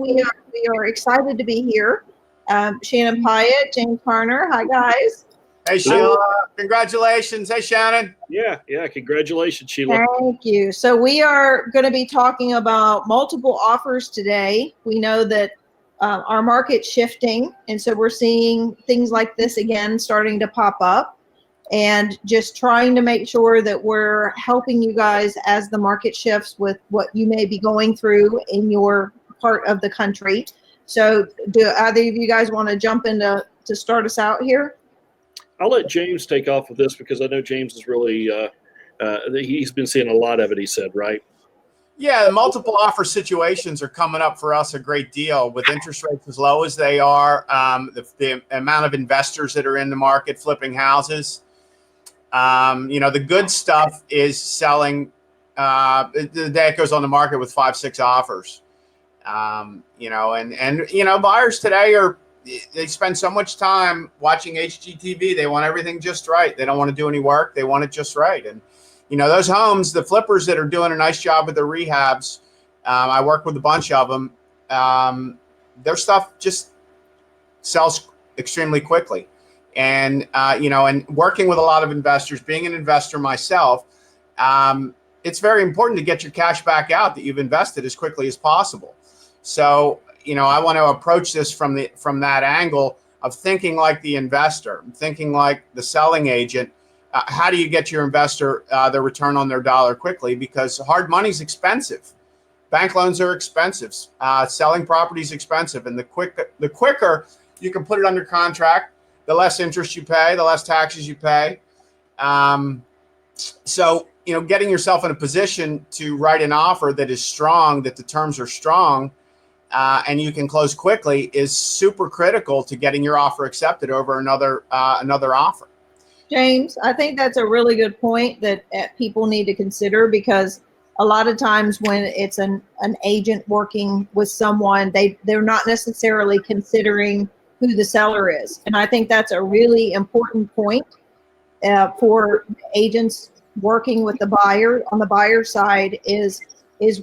we are excited to be here. Shannon Pyatt, James Harner. Hi, guys. Hey, Sheila. Congratulations. Hey, Shannon. Yeah. Congratulations, Sheila. Thank you. So we are going to be talking about multiple offers today. We know that our market's shifting, and so we're seeing things like this again starting to pop up, and just trying to make sure that we're helping you guys as the market shifts with what you may be going through in your part of the country. So do either of you guys want to jump in to start us out here? I'll let James take off with this because I know James is really, he's been seeing a lot of it, he said, right? Yeah, the multiple offer situations are coming up for us a great deal with interest rates as low as they are, the amount of investors that are in the market flipping houses. The good stuff is selling the day it goes on the market with 5-6 offers. Buyers today they spend so much time watching HGTV. They want everything just right. They don't want to do any work. They want it just right. And, those homes, the flippers that are doing a nice job with the rehabs, I work with a bunch of them. Their stuff just sells extremely quickly. And, and working with a lot of investors, being an investor myself, it's very important to get your cash back out that you've invested as quickly as possible. So, I want to approach this from that angle of thinking like the investor, thinking like the selling agent. How do you get your investor the return on their dollar quickly? Because hard money is expensive. Bank loans are expensive. Selling property is expensive. And the quicker you can put it under contract, the less interest you pay, the less taxes you pay. So, getting yourself in a position to write an offer that is strong, that the terms are strong, and you can close quickly is super critical to getting your offer accepted over another offer. James, I think that's a really good point that people need to consider, because a lot of times when it's an agent working with someone, they're not necessarily considering who the seller is. And I think that's a really important point for agents working with the buyer on the buyer side is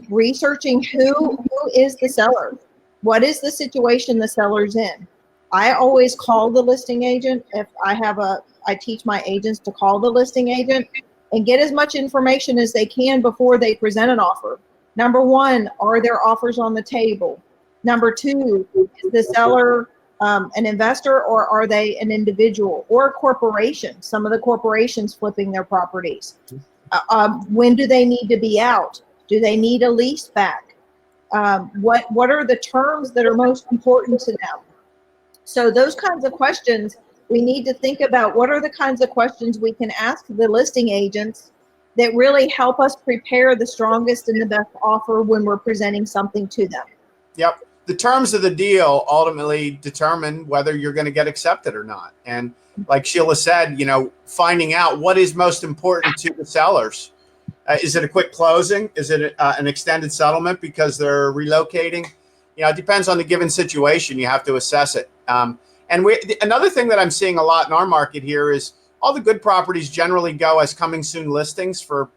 researching who is the seller. What is the situation the seller's in? I always call the listing agent. If I teach my agents to call the listing agent and get as much information as they can before they present an offer. Number one, are there offers on the table? Number two, is the seller an investor, or are they an individual or a corporation? Some of the corporations flipping their properties. When do they need to be out? Do they need a lease back? What are the terms that are most important to them? So those kinds of questions, we need to think about what are the kinds of questions we can ask the listing agents that really help us prepare the strongest and the best offer when we're presenting something to them. Yep. The terms of the deal ultimately determine whether you're going to get accepted or not. And like Sheila said, finding out what is most important to the sellers. Is it a quick closing? Is it an extended settlement because they're relocating? It depends on the given situation. You have to assess it. Another thing that I'm seeing a lot in our market here is all the good properties generally go as coming soon listings for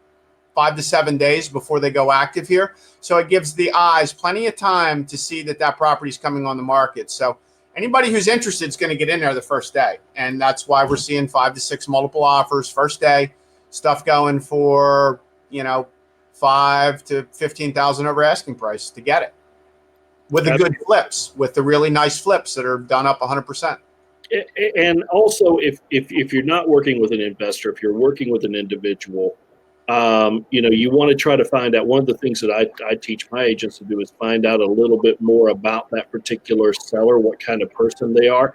5 to 7 days before they go active here. So it gives the eyes plenty of time to see that property is coming on the market. So anybody who's interested is going to get in there the first day. And that's why we're seeing 5 to 6 multiple offers first day, stuff going for, $5,000 to $15,000 over asking price to get it. With the good flips, with the really nice flips that are done up 100%. And also, if you're not working with an investor, if you're working with an individual, you want to try to find out. One of the things that I teach my agents to do is find out a little bit more about that particular seller, what kind of person they are.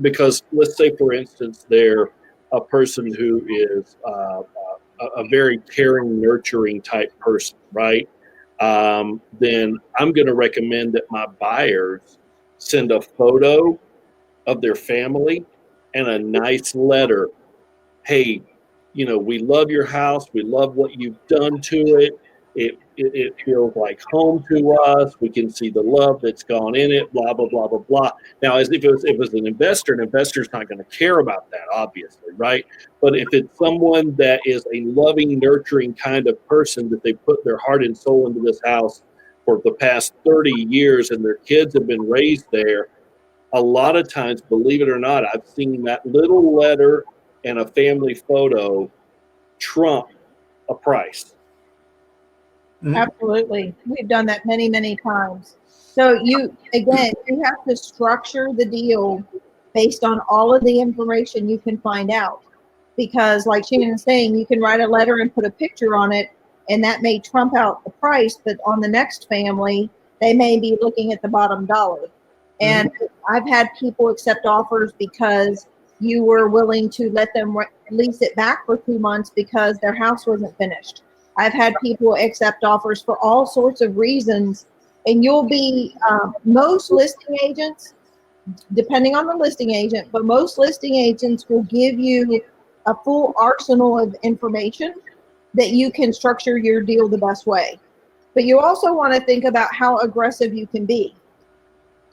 Because let's say, for instance, they're a person who is a very caring, nurturing type person, right? Then I'm going to recommend that my buyers send a photo of their family and a nice letter. Hey, we love your house. We love what you've done to it. It feels like home to us. We can see the love that's gone in it, blah, blah, blah, blah, blah. Now, as if it was an investor's not going to care about that, obviously, right? But if it's someone that is a loving, nurturing kind of person that they put their heart and soul into this house for the past 30 years and their kids have been raised there, a lot of times, believe it or not, I've seen that little letter and a family photo trump a price. Absolutely. We've done that many, many times. So you have to structure the deal based on all of the information you can find out. Because like Shannon's saying, you can write a letter and put a picture on it, and that may trump out the price, but on the next family, they may be looking at the bottom dollar. And I've had people accept offers because you were willing to let them lease it back for 2 months because their house wasn't finished. I've had people accept offers for all sorts of reasons, and you'll be most listing agents, depending on the listing agent, but most listing agents will give you a full arsenal of information that you can structure your deal the best way. But you also want to think about how aggressive you can be.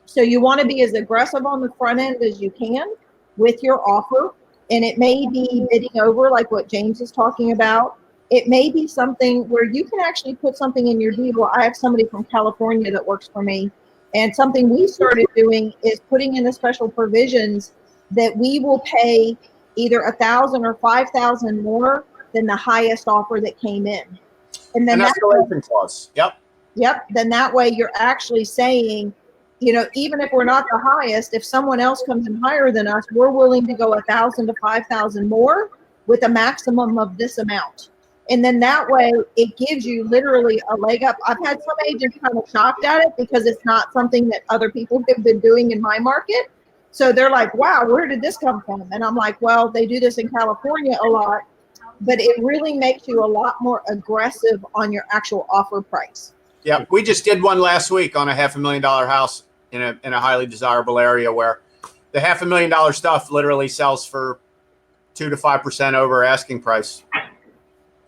So you want to be as aggressive on the front end as you can with your offer, and it may be bidding over like what James is talking about. It may be something where you can actually put something in your deal. I have somebody from California that works for me, and something we started doing is putting in the special provisions that we will pay either $1,000 or $5,000 more than the highest offer that came in. And then an escalation clause. Yep. Then that way you're actually saying, you know, even if we're not the highest, if someone else comes in higher than us, we're willing to go $1,000 to $5,000 more with a maximum of this amount. And then that way it gives you literally a leg up. I've had some agents kind of shocked at it because it's not something that other people have been doing in my market. So they're like, wow, where did this come from? And I'm like, well, they do this in California a lot, but it really makes you a lot more aggressive on your actual offer price. Yeah, we just did one last week on a $500,000 house in a highly desirable area where the $500,000 stuff literally sells for 2 to 5% over asking price,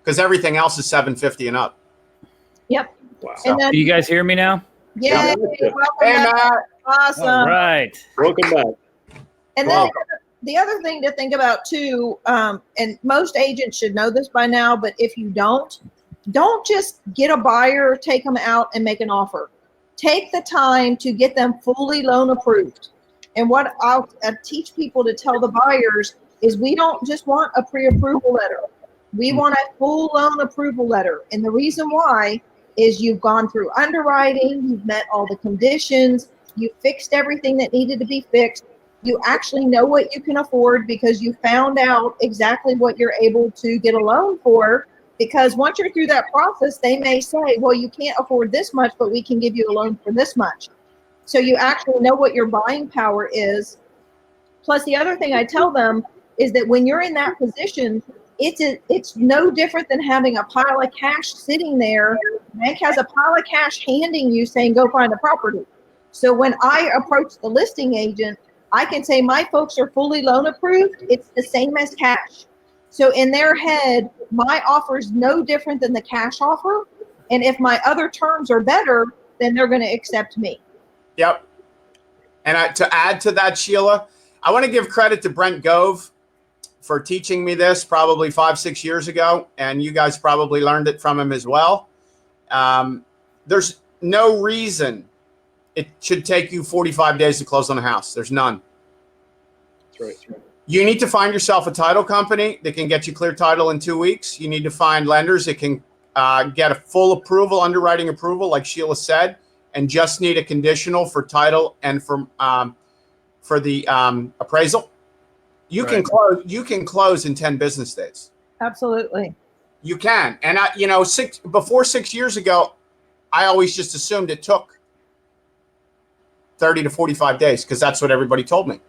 because everything else is $750 and up. Yep. Wow. And then, Do you guys hear me now? yeah, Hey, Matt. awesome. All right. Welcome back. And then the other thing to think about too, and most agents should know this by now, but if you don't just get a buyer, take them out and make an offer. Take the time to get them fully loan approved. And what I'll teach people to tell the buyers is we don't just want a pre-approval letter. We want a full loan approval letter. And the reason why is you've gone through underwriting, you've met all the conditions, you fixed everything that needed to be fixed. You actually know what you can afford because you found out exactly what you're able to get a loan for. Because once you're through that process, they may say, well, you can't afford this much, but we can give you a loan for this much. So you actually know what your buying power is. Plus, the other thing I tell them is that when you're in that position, it's no different than having a pile of cash sitting there. The bank has a pile of cash handing you saying, go find a property. So when I approach the listing agent, I can say my folks are fully loan approved. It's the same as cash. So in their head, my offer is no different than the cash offer. And if my other terms are better, then they're going to accept me. Yep. And to add to that, Sheila, I want to give credit to Brent Gove for teaching me this probably 5-6 years ago. And you guys probably learned it from him as well. There's no reason it should take you 45 days to close on a house. There's none. That's right. You need to find yourself a title company that can get you clear title in 2 weeks. You need to find lenders that can get a full approval, underwriting approval, like Sheila said, and just need a conditional for title and for the appraisal. You can close in 10 business days. Absolutely. You can. And before 6 years ago, I always just assumed it took 30 to 45 days because that's what everybody told me.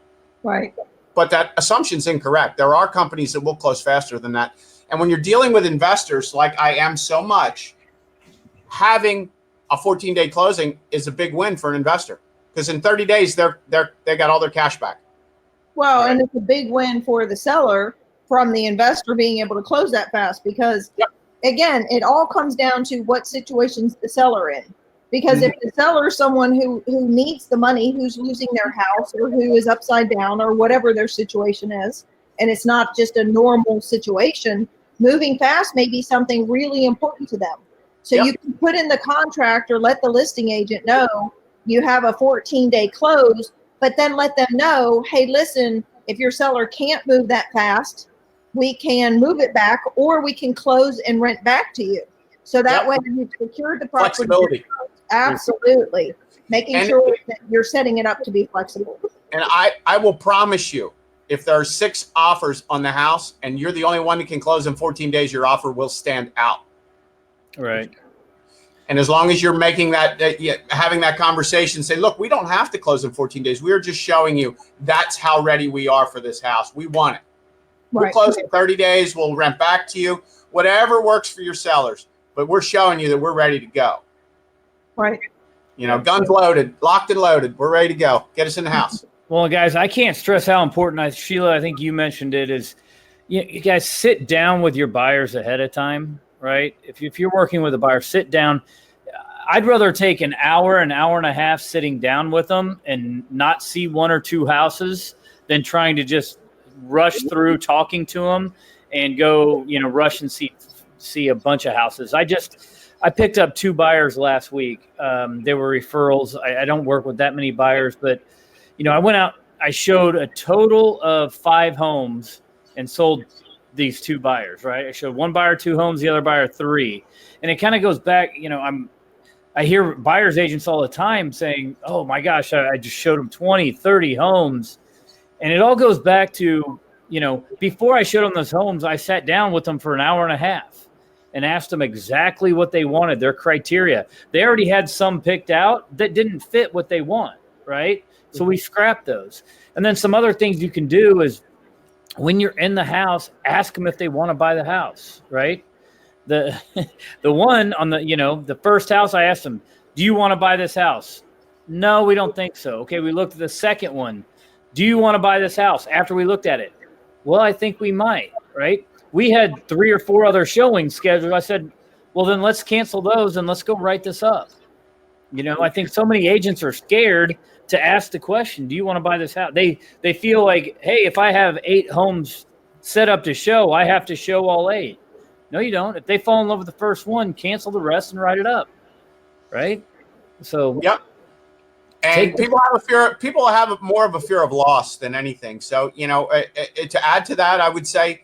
Right. But that assumption's incorrect. There are companies that will close faster than that. And when you're dealing with investors like I am so much, having a 14-day closing is a big win for an investor because in 30 days they got all their cash back. Well, and it's a big win for the seller from the investor being able to close that fast because, again, it all comes down to what situation's the seller in. Because if the seller is someone who needs the money, who's losing their house or who is upside down or whatever their situation is, and it's not just a normal situation, moving fast may be something really important to them. So Yep. you can put in the contract or let the listing agent know you have a 14-day close, but then let them know, hey, listen, if your seller can't move that fast, we can move it back, or we can close and rent back to you. So that Yep. way you've secured the property. Flexibility. Absolutely. Making And- sure that you're setting it up to be flexible. And I will promise you, if there are 6 offers on the house and you're the only one that can close in 14 days, your offer will stand out. Right. And as long as you're making that, having that conversation, say, look, we don't have to close in 14 days. We're just showing you that's how ready we are for this house. We want it. We'll Right. close in 30 days. We'll rent back to you, whatever works for your sellers. But we're showing you that we're ready to go. Right. You know, guns loaded, locked and loaded. We're ready to go. Get us in the house. Well, guys, I can't stress how important, Sheila, I think you mentioned it, is you guys sit down with your buyers ahead of time, right? If you're working with a buyer, sit down. I'd rather take an hour and a half sitting down with them and not see 1 or 2 houses than trying to just rush through talking to them and go, rush and see a bunch of houses. I picked up 2 buyers last week. They were referrals. I don't work with that many buyers, but I went out, I showed a total of 5 homes and sold these 2 buyers, right? I showed one buyer 2 homes, the other buyer 3. And it kind of goes back, I hear buyer's agents all the time saying, oh my gosh, I just showed them 20, 30 homes. And it all goes back to, before I showed them those homes, I sat down with them for an hour and a half and asked them exactly what they wanted, their criteria. They already had some picked out that didn't fit what they want, right? So we scrapped those. And then some other things you can do is when you're in the house, ask them if they want to buy the house, right? The one on the first house, I asked them, do you want to buy this house? No, we don't think so. Okay, we looked at the second one. Do you want to buy this house? After we looked at it, well, I think we might, right? We had 3 or 4 other showings scheduled. I said, well, then let's cancel those and let's go write this up. I think so many agents are scared to ask the question, do you want to buy this house? They feel like, hey, if I have 8 homes set up to show, I have to show all 8. No, you don't. If they fall in love with the first one, cancel the rest and write it up, right? So Yep. And people have more of a fear of loss than anything. So, to add to that, I would say,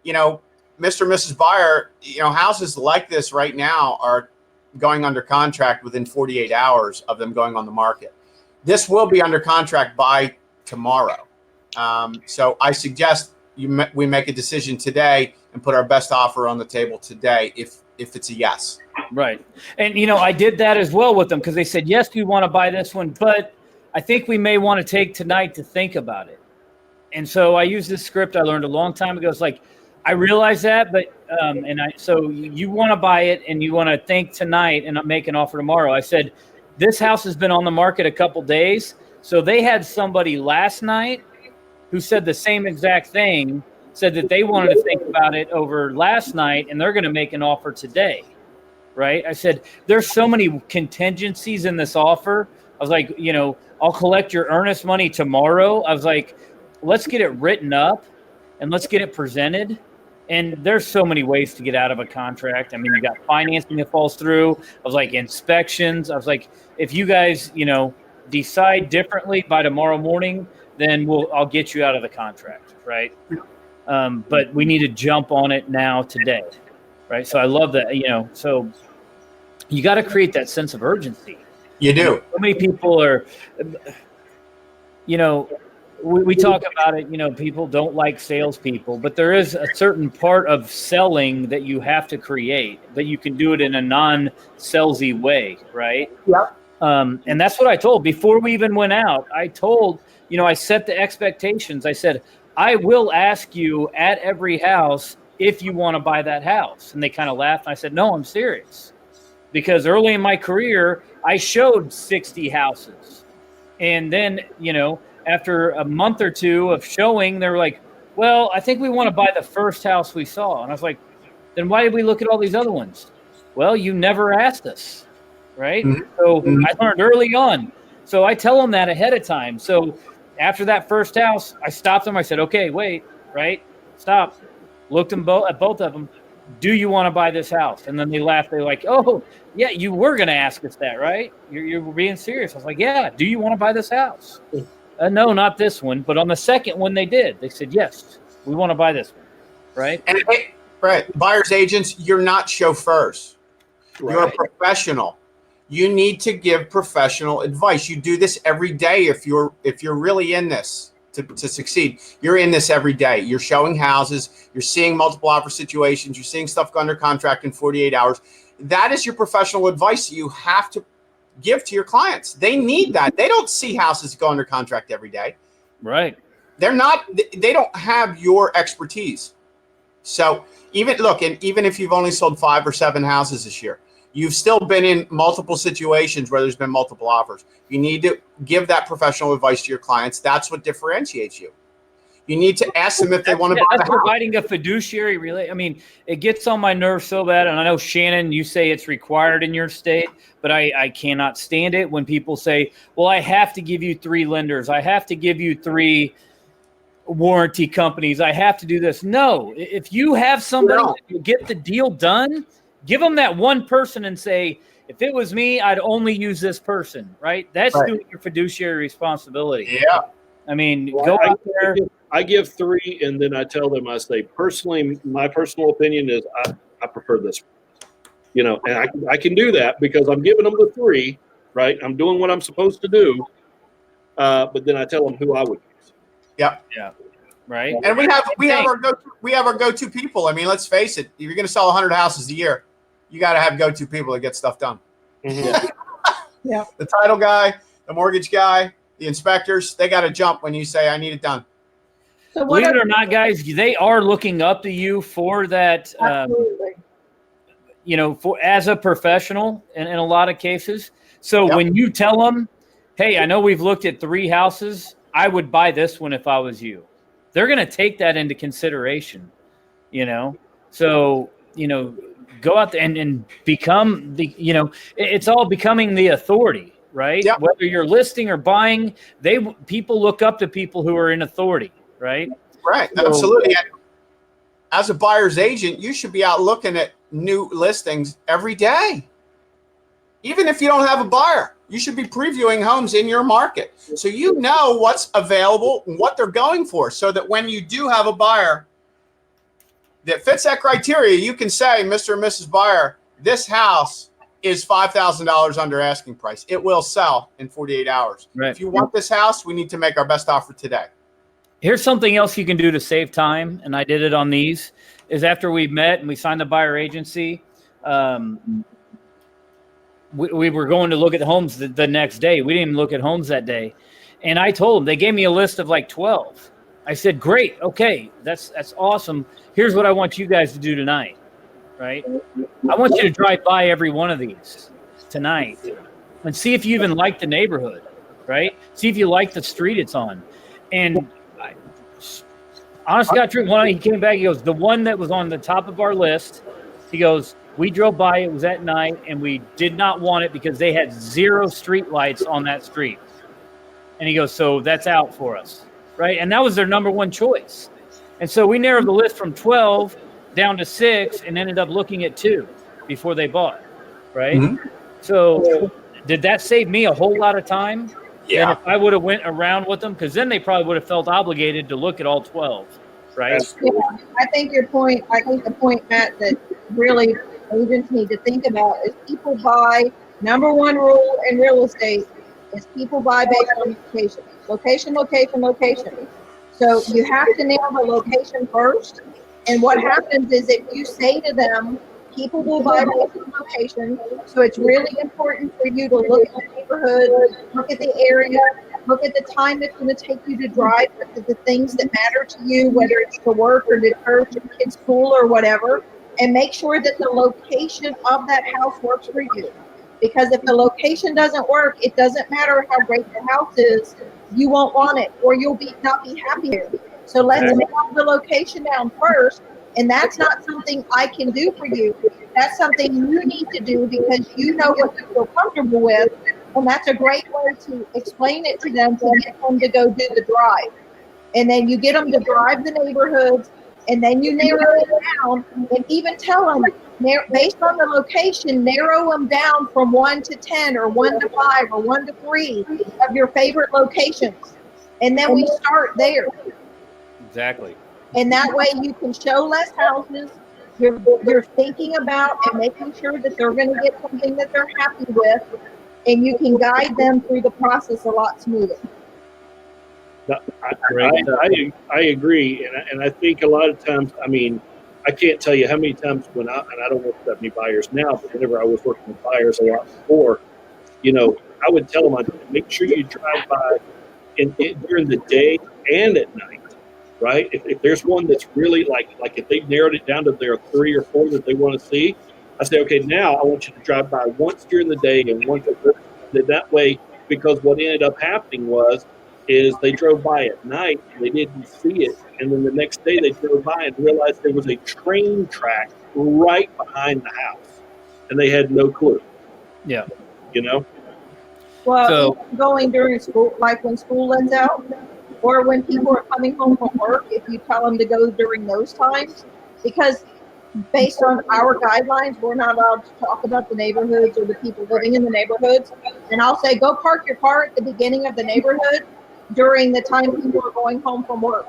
Mr. and Mrs. Buyer, houses like this right now are going under contract within 48 hours of them going on the market. This will be under contract by tomorrow. So I suggest we make a decision today and put our best offer on the table today if it's a yes. Right. And, I did that as well with them because they said, yes, we want to buy this one, but I think we may want to take tonight to think about it. And so I used this script I learned a long time ago. It's like, I realize that, but so you want to buy it and you want to think tonight and make an offer tomorrow. I said, this house has been on the market a couple days. So they had somebody last night who said the same exact thing, said that they wanted to think about it over last night and they're going to make an offer today. Right. I said, there's so many contingencies in this offer. I was like, I'll collect your earnest money tomorrow. I was like, let's get it written up and let's get it presented. And there's so many ways to get out of a contract. I mean, you got financing that falls through. I was like, inspections. I was like, if you guys, decide differently by tomorrow morning, then I'll get you out of the contract. Right. But we need to jump on it now today. Right. So I love that, so you got to create that sense of urgency. You do. So many people are, we talk about it, people don't like salespeople, but there is a certain part of selling that you have to create, but you can do it in a non-salesy way. Right. Yeah. And that's what I told before we even went out. I told, I set the expectations. I said, I will ask you at every house if you want to buy that house. And they kind of laughed. And I said, no, I'm serious. Because early in my career, I showed 60 houses. And then, after a month or 2 of showing, they were like, well, I think we want to buy the first house we saw. And I was like, then why did we look at all these other ones? Well, you never asked us, right? Mm-hmm. So I learned early on. So I tell them that ahead of time. So after that first house, I stopped them. I said, okay, wait, right? Stop. Looked them at both of them. do you want to buy this house? And then they laugh. They're like, oh, yeah, you were going to ask us that, right? You're being serious. I was like, yeah, do you want to buy this house? No, not this one. But on the second one, they did. They said, yes, we want to buy this one, right? And right, buyer's agents, you're not chauffeurs. Right. You're a professional. You need to give professional advice. You do this every day if you're really in this to succeed. You're in this every day. You're showing houses. You're seeing multiple offer situations. You're seeing stuff go under contract in 48 hours. That is your professional advice you have to give to your clients. They need that. They don't see houses go under contract every day. Right. They don't have your expertise. So even if you've only sold 5 or 7 houses this year, you've still been in multiple situations where there's been multiple offers. You need to give that professional advice to your clients. That's what differentiates you. You need to ask them if they want to buy the That's house. providing a fiduciary relay. I mean, it gets on my nerves so bad. And I know, Shannon, you say it's required in your state, but I cannot stand it when people say, well, I have to give you 3 lenders. I have to give you 3 warranty companies. I have to do this. No, if you have somebody that will get the deal done, give them that one person and say, if it was me, I'd only use this person, right? That's Right. doing your fiduciary responsibility. Yeah. I mean, go out there. I give 3, and then I tell them, I say, personally, my personal opinion is I prefer this one. And I can do that because I'm giving them the 3, right? I'm doing what I'm supposed to do. But then I tell them who I would use. Yep. Yeah. Right. And we have our go-to people. I mean, let's face it. If you're going to sell 100 houses a year, you got to have go-to people that get stuff done. Mm-hmm. Yeah. The title guy, the mortgage guy, the inspectors, they got to jump when you say, I need it done. So what Believe it or not, guys, they are looking up to you for that, absolutely. for as a professional in a lot of cases. So Yep. when you tell them, hey, I know we've looked at 3 houses, I would buy this one if I was you. They're going to take that into consideration, So, go out there and become it's all becoming the authority, right? Yep. Whether you're listing or buying, people look up to people who are in authority, right? Right. So- Absolutely. And as a buyer's agent, you should be out looking at new listings every day. Even if you don't have a buyer, you should be previewing homes in your market. So you know what's available and what they're going for, so that when you do have a buyer that fits that criteria, you can say, Mr. and Mrs. Buyer, this house is $5,000 under asking price. It will sell in 48 hours. Right. If you want this house, we need to make our best offer today. Here's something else you can do to save time, and I did it on these, is after we met and we signed the buyer agency, we were going to look at the homes the next day. We didn't even look at homes that day. And I told them, they gave me a list of like 12. I said, great, okay, that's awesome. Here's what I want you guys to do tonight, right? I want you to drive by every one of these tonight and see if you even like the neighborhood, right? See if you like the street it's on. And honest to God truth, when he came back, he goes, the one that was on the top of our list, he goes, we drove by, it was at night, and we did not want it because they had 0 street lights on that street. And he goes, so that's out for us, right? And that was their number 1 choice. And so we narrowed the list from 12 down to 6 and ended up looking at 2 before they bought, right? Mhm. So did that save me a whole lot of time? Yeah. And if I would have went around with them, because then they probably would have felt obligated to look at all 12, right? Yeah, I think the point, Matt, that really agents need to think about is people buy, number 1 rule in real estate is people buy based on location. Location, location, location. So you have to nail the location first. And what happens is if you say to them, people will buy based on location, so it's really important for you to look at the neighborhood, look at the area, look at the time it's going to take you to drive, look at the things that matter to you, whether it's to work or to church or kids' school or whatever, and make sure that the location of that house works for you. Because if the location doesn't work, it doesn't matter how great the house is, you won't want it, or you'll not be happy there. So let's nail the location down first, and that's not something I can do for you. That's something you need to do because you know what you feel comfortable with, and that's a great way to explain it to them to get them to go do the drive. And then you get them to drive the neighborhoods, and then you narrow it down, and even tell them, based on the location, narrow them down from 1 to 10 or 1 to 5 or 1 to 3 of your favorite locations. And then we start there. Exactly. And that way you can show less houses. You're thinking about and making sure that they're going to get something that they're happy with, and you can guide them through the process a lot smoother. I agree, and I think a lot of times, I mean, I can't tell you how many times and I don't work with that many buyers now, but whenever I was working with buyers a lot before, I would tell them, make sure you drive by during the day and at night, right? If there's one that's really like if they've narrowed it down to their 3 or 4 that they want to see, I say, okay, now I want you to drive by once during the day and once at night. That way, because what ended up happening is they drove by at night and they didn't see it, and then the next day they drove by and realized there was a train track right behind the house, and they had no clue. Yeah. Well, So- even going during school, like when school lets out, or when people are coming home from work, if you tell them to go during those times, because based on our guidelines, we're not allowed to talk about the neighborhoods or the people living in the neighborhoods. And I'll say, go park your car at the beginning of the neighborhood during the time people are going home from work.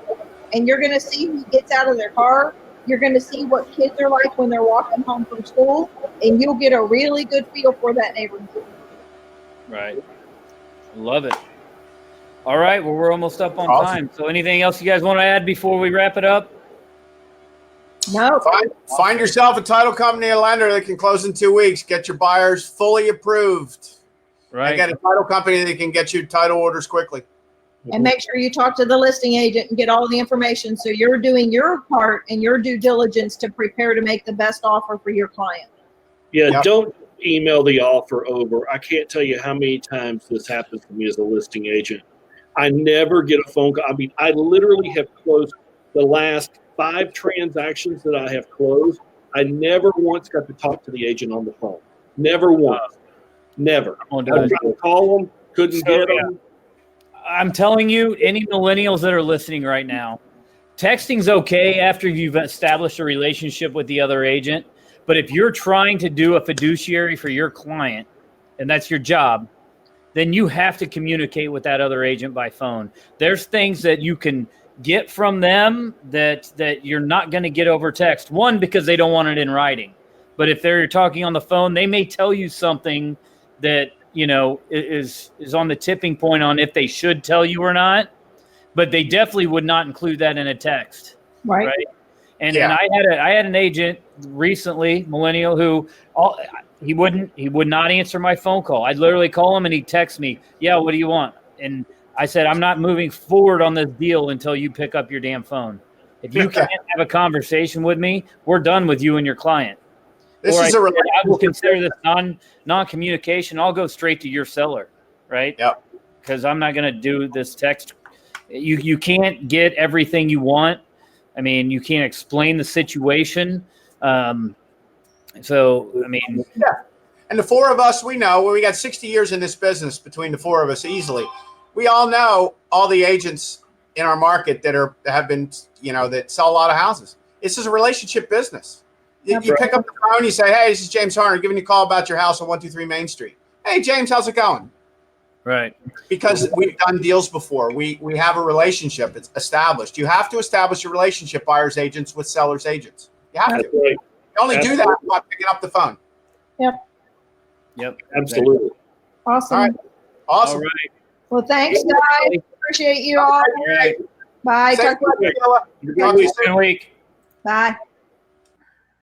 And you're going to see who gets out of their car. You're going to see what kids are like when they're walking home from school, and you'll get a really good feel for that neighborhood. Right. Love it. All right. Well, we're almost up on Awesome. time. So anything else you guys want to add before we wrap it up? No. Find yourself a title company and lender that can close in 2 weeks. Get your buyers fully approved. Right. And get a title company that can get you title orders quickly. And make sure you talk to the listing agent and get all the information, so you're doing your part and your due diligence to prepare to make the best offer for your client. Yeah, Yep. Don't email the offer over. I can't tell you how many times this happens to me as a listing agent. I never get a phone call. I mean, I literally have closed the last 5 transactions that I have closed. I never once got to talk to the agent on the phone. Never once. Never. I tried to call them, couldn't get them. I'm telling you, any millennials that are listening right now, texting's okay after you've established a relationship with the other agent. But if you're trying to do a fiduciary for your client, and that's your job, then you have to communicate with that other agent by phone. There's things that you can get from them that you're not going to get over text. One, because they don't want it in writing. But if they're talking on the phone, they may tell you something that is on the tipping point on if they should tell you or not. But they definitely would not include that in a text. Right. And Yeah. and I had an agent recently, millennial, who he would not answer my phone call. I'd literally call him and he'd text me, "Yeah, what do you want?" And I said, "I'm not moving forward on this deal until you pick up your damn phone. If you can't have a conversation with me, we're done with you and your client." This Or is I a said, I will relationship. consider this non-communication. I'll go straight to your seller, right? Yep. Because I'm not going to do this text. You can't get everything you want. I mean, you can't explain the situation. So, I mean, And the 4 of us, we know, we got 60 years in this business between the 4 of us easily. We all know all the agents in our market that have been, that sell a lot of houses. This is a relationship business. You pick up the phone, you say, "Hey, this is James Harner giving you a call about your house on 123 Main Street." "Hey, James, how's it going?" right. Because we've done deals before. We have a relationship. It's established. You have to establish a relationship, buyers agents with sellers agents. You have to. That's right. You only do that by picking up the phone. Yep. Absolutely. Awesome. All right. Awesome. All right. Well, thanks, guys. Appreciate you all. All right. Bye. Safe Talk to you later. Talk to you soon. Good week. Bye.